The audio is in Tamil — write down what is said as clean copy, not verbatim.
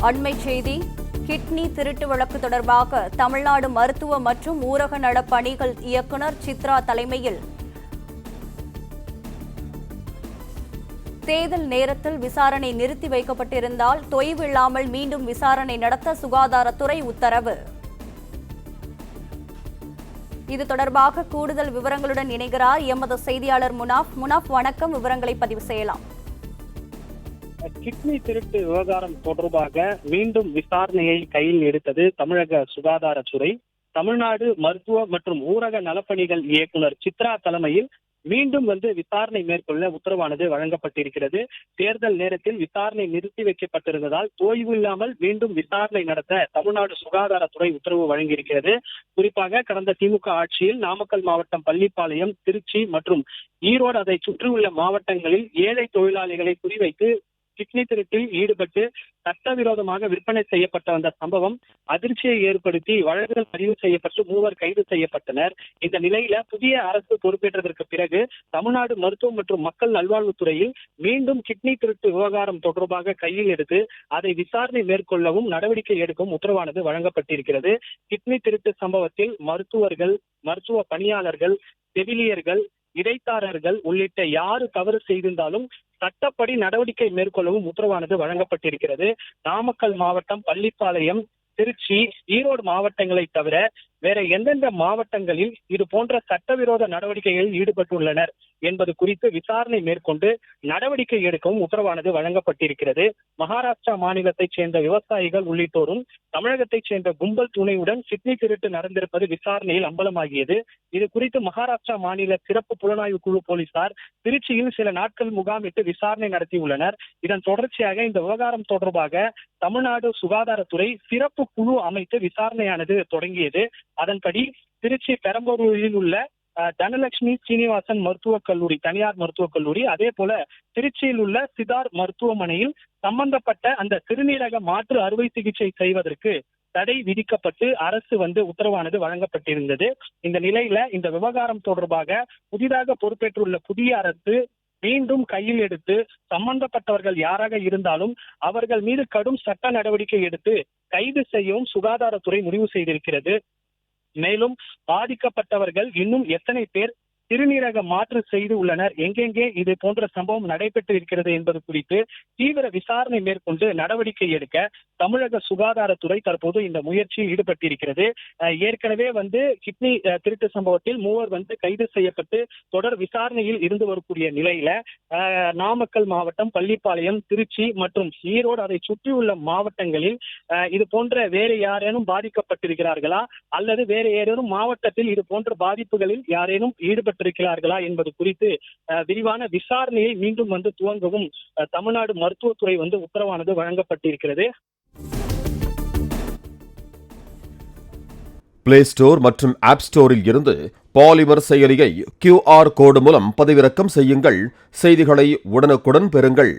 அண்மைச் செய்தி. கிட்னி திருட்டு வழக்கு தொடர்பாக தமிழ்நாடு மருத்துவ மற்றும் ஊரக நலப் பணிகள் இயக்குநர் சித்ரா தலைமையில் தேர்தல் நேரத்தில் விசாரணை நிறுத்தி வைக்கப்பட்டிருந்தால் தொய்வு இல்லாமல் மீண்டும் விசாரணை நடத்த சுகாதாரத்துறை உத்தரவு. இது தொடர்பாக கூடுதல் விவரங்களுடன் இணைகிறார் எமது செய்தியாளர் முனாஃப். வணக்கம், விவரங்களை பதிவு செய்யலாம். கிட்னி திருட்டு விவகாரம் தொடர்பாக மீண்டும் விசாரணையை கையில் எடுத்தது தமிழக சுகாதாரத்துறை. தமிழ்நாடு மருத்துவ மற்றும் ஊரக நலப்பணிகள் இயக்குநர் சித்ரா தலைமையில் மீண்டும் விசாரணை மேற்கொள்ள உத்தரவானது வழங்கப்பட்டிருக்கிறது. தேர்தல் நேரத்தில் விசாரணை நிறுத்தி வைக்கப்பட்டிருந்ததால் ஓய்வு இல்லாமல் மீண்டும் விசாரணை நடத்த தமிழ்நாடு சுகாதாரத்துறை உத்தரவு வழங்கியிருக்கிறது. குறிப்பாக கடந்த திமுக ஆட்சியில் நாமக்கல் மாவட்டம் பள்ளிப்பாளையம், திருச்சி மற்றும் ஈரோடு அதை சுற்றியுள்ள மாவட்டங்களில் ஏழை தொழிலாளிகளை குறிவைத்து கிட்னி திருட்டில் ஈடுபட்டு சட்டவிரோதமாக விற்பனை செய்யப்பட்ட அந்த சம்பவம் அதிர்ச்சியை ஏற்படுத்தி வழக்குகள் பதிவு செய்யப்பட்டு 3 கைது செய்யப்பட்டனர். இந்த நிலையில புதிய அரசு பொறுப்பேற்றதற்கு பிறகு தமிழ்நாடு மருத்துவம் மற்றும் மக்கள் நல்வாழ்வுத்துறையில் மீண்டும் கிட்னி திருட்டு விவகாரம் தொடர்பாக கையில் எடுத்து அதை விசாரணை மேற்கொள்ளவும் நடவடிக்கை எடுக்கவும் உத்தரவானது வழங்கப்பட்டிருக்கிறது. கிட்னி திருட்டு சம்பவத்தில் மருத்துவர்கள், மருத்துவ பணியாளர்கள், செவிலியர்கள், இடைத்தாரர்கள் உள்ளிட்ட யாரு தவறு செய்திருந்தாலும் சட்டப்படி நடவடிக்கை மேற்கொள்ளவும் உத்தரவானது வழங்கப்பட்டிருக்கிறது. நாமக்கல் மாவட்டம், பள்ளிப்பாளையம், திருச்சி, ஈரோடு மாவட்டங்களை தவிர வேற எந்தெந்த மாவட்டங்களில் இது போன்ற சட்டவிரோத நடவடிக்கைகளில் ஈடுபட்டுள்ளனர் என்பது குறித்து விசாரணை மேற்கொண்டு நடவடிக்கை எடுக்கவும் உத்தரவானது வழங்கப்பட்டிருக்கிறது. மகாராஷ்டிரா மாநிலத்தைச் சேர்ந்த விவசாயிகள் உள்ளிட்டோரும் தமிழகத்தைச் சேர்ந்த கும்பல் துணையுடன் கிட்னி திருட்டு நடந்திருப்பது விசாரணையில் அம்பலமாகியது. இது குறித்து மகாராஷ்டிரா மாநில சிறப்பு புலனாய்வு குழு போலீசார் திருச்சியில் சில நாட்கள் முகாமிட்டு விசாரணை நடத்தியுள்ளனர். இதன் தொடர்ச்சியாக இந்த விவகாரம் தொடர்பாக தமிழ்நாடு சுகாதாரத்துறை சிறப்பு குழு அமைத்து விசாரணையானது தொடங்கியது. அதன்படி திருச்சி பெரம்பலூரில் உள்ள தனலட்சுமி சீனிவாசன் மருத்துவக் கல்லூரி, தனியார் மருத்துவக் கல்லூரி, அதே போல திருச்சியில் உள்ள சிதார் மருத்துவமனையில் சம்பந்தப்பட்ட அந்த சிறுநீரக மாற்று அறுவை சிகிச்சை செய்வதற்கு தடை விதிக்கப்பட்டு அரசு உத்தரவானது வழங்கப்பட்டிருந்தது. இந்த நிலையில இந்த விவகாரம் தொடர்பாக புதிதாக பொறுப்பேற்றுள்ள புதிய அரசு மீண்டும் கையில் எடுத்து சம்பந்தப்பட்டவர்கள் யாராக இருந்தாலும் அவர்கள் மீது கடும் சட்ட நடவடிக்கை எடுத்து கைது செய்யவும் சுகாதாரத்துறை முடிவு செய்திருக்கிறது. மேலும் பாதிக்கப்பட்டவர்கள் இன்னும் எத்தனை பேர் சிறுநீரக மாற்று செய்து உள்ளனர், எங்கெங்கே இது போன்ற சம்பவம் நடைபெற்று இருக்கிறது என்பது குறித்து தீவிர விசாரணை மேற்கொண்டு நடவடிக்கை எடுக்க தமிழக சுகாதாரத்துறை தற்போது இந்த முயற்சியில் ஈடுபட்டிருக்கிறது. ஏற்கனவே கிட்னி திருட்டு சம்பவத்தில் 3 கைது செய்யப்பட்டு தொடர் விசாரணையில் இருந்து வரக்கூடிய நிலையில நாமக்கல் மாவட்டம், பள்ளிப்பாளையம், திருச்சி மற்றும் ஈரோடு அதை சுற்றியுள்ள மாவட்டங்களில் இது போன்ற வேறு யாரேனும் பாதிக்கப்பட்டிருக்கிறார்களா அல்லது வேறு ஏதேனும் மாவட்டத்தில் இது போன்ற பாதிப்புகளில் யாரேனும் ஈடுபட்டிருக்கிறார்களா என்பது குறித்து விரிவான விசாரணையை மீண்டும் துவங்கவும் தமிழ்நாடு மருத்துவத்துறை உத்தரவானது வழங்கப்பட்டிருக்கிறது. பிளே ஸ்டோர் மற்றும் ஆப் ஸ்டோரில் இருந்து பாலிமர் செயலியை QR கோடு மூலம் பதிவிறக்கம் செய்யுங்கள். செய்திகளை உடனுக்குடன் பெறுங்கள்.